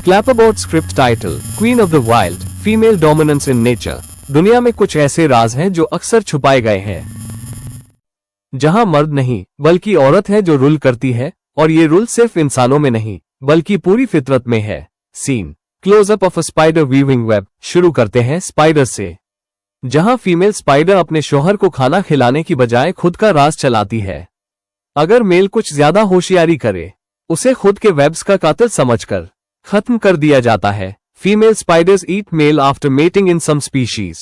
Clapperboard script title queen of the wild, female dominance in nature. दुनिया में कुछ ऐसे राज हैं जो अक्सर छुपाए गए हैं, जहां मर्द नहीं बल्कि औरत है जो रूल करती है, और ये रूल सिर्फ इंसानों में नहीं बल्कि पूरी फितरत में है। Scene closeup of a spider weaving web. शुरू करते हैं स्पाइडर से, जहां फीमेल स्पाइडर अपने शौहर को खाना खिलाने की बजाय खुद का राज चलाती है। अगर मेल कुछ ज्यादा होशियारी करे, उसे खुद के वेब्स का कातिल समझकर खत्म कर दिया जाता है। Female spiders eat male after mating in some species.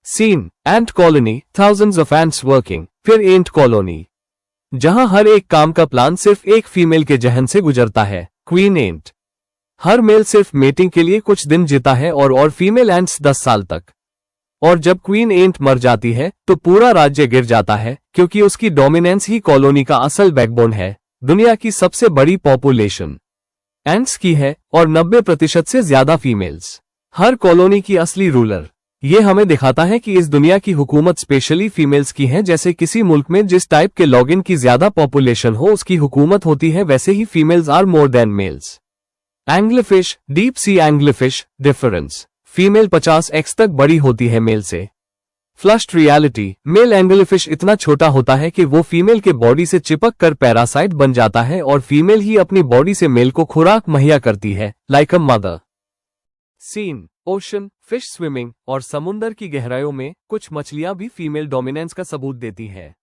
Scene ant colony, thousands of ants working. फिर एंट कॉलोनी, जहां हर एक काम का प्लान सिर्फ एक फीमेल के जहन से गुजरता है, क्वीन एंट। हर मेल सिर्फ मेटिंग के लिए कुछ दिन जीता है और फीमेल एंट्स 10 साल तक। और जब क्वीन एंट मर जाती है तो पूरा राज्य गिर जाता है, क्योंकि उसकी डोमिनेंस ही कॉलोनी का असल बैकबोन है। दुनिया की सबसे बड़ी पॉपुलेशन एंट्स की है और 90% से ज्यादा फीमेल्स हर कॉलोनी की असली रूलर। ये हमें दिखाता है कि इस दुनिया की हुकूमत स्पेशली फीमेल्स की है। जैसे किसी मुल्क में जिस टाइप के लॉगिन की ज्यादा पॉपुलेशन हो उसकी हुकूमत होती है, वैसे ही females are more than males. Anglerfish, deep sea anglerfish difference. Female 50x तक बड़ी होती है मेल से। फ्लश्ड रियलिटी, मेल एंग्लफिश इतना छोटा होता है कि वो फीमेल के बॉडी से चिपक कर पैरासाइट बन जाता है और फीमेल ही अपनी बॉडी से मेल को खुराक मुहैया करती है, like a mother. Scene ocean, fish swimming. और समुंदर की गहराइयों में कुछ मछलियां भी फीमेल डोमिनेंस का सबूत देती है,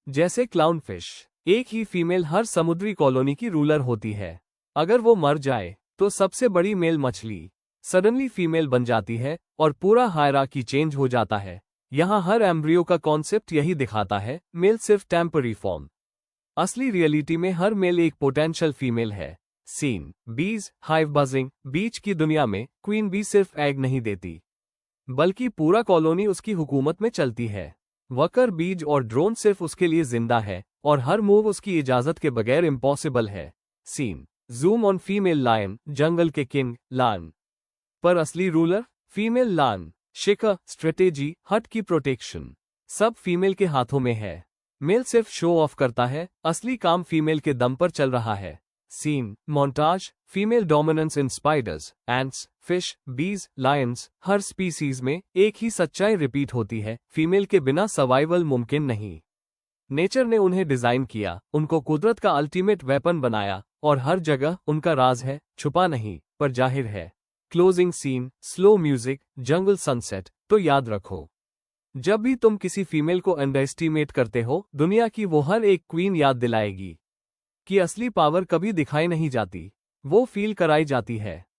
जैसे क्लाउन फिश। एक ही फीमेल हर समुद्री कॉलोनी की रूलर होती है। अगर वो मर जाए तो सबसे बड़ी मेल मछली सडनली फीमेल बन जाती है और पूरा हायरार्की चेंज हो जाता है। यहाँ हर एम्ब्रियो का कॉन्सेप्ट यही दिखाता है, मेल सिर्फ टेम्पररी फॉर्म। असली रियलिटी में हर मेल एक पोटेंशियल फीमेल है। सीन बीज हाइव बजिंग। बीच की दुनिया में क्वीन बी सिर्फ एग नहीं देती, बल्कि पूरा कॉलोनी उसकी हुकूमत में चलती है। वर्कर बीज और ड्रोन सिर्फ उसके लिए जिंदा है और हर मूव उसकी इजाजत के बगैर इम्पॉसिबल है। Scene zoom on female lion, जंगल के किंग लायन। पर असली रूलर फीमेल लायन। शिकार, स्ट्रेटेजी, हट की प्रोटेक्शन सब फीमेल के हाथों में है। मेल सिर्फ शो ऑफ करता है, असली काम फीमेल के दम पर चल रहा है। Scene montage, female dominance in spiders, ants, fish, bees, lions. हर स्पीसीज में एक ही सच्चाई रिपीट होती है, फीमेल के बिना सर्वाइवल मुमकिन नहीं। नेचर ने उन्हें डिजाइन किया, उनको कुदरत का अल्टीमेट वेपन बनाया, और हर जगह उनका राज है, छुपा नहीं पर जाहिर है। क्लोजिंग सीन, स्लो म्यूजिक, जंगल सनसेट। तो याद रखो, जब भी तुम किसी फीमेल को अंडरएस्टिमेट करते हो, दुनिया की वो हर एक क्वीन याद दिलाएगी कि असली पावर कभी दिखाई नहीं जाती, वो फील कराई जाती है।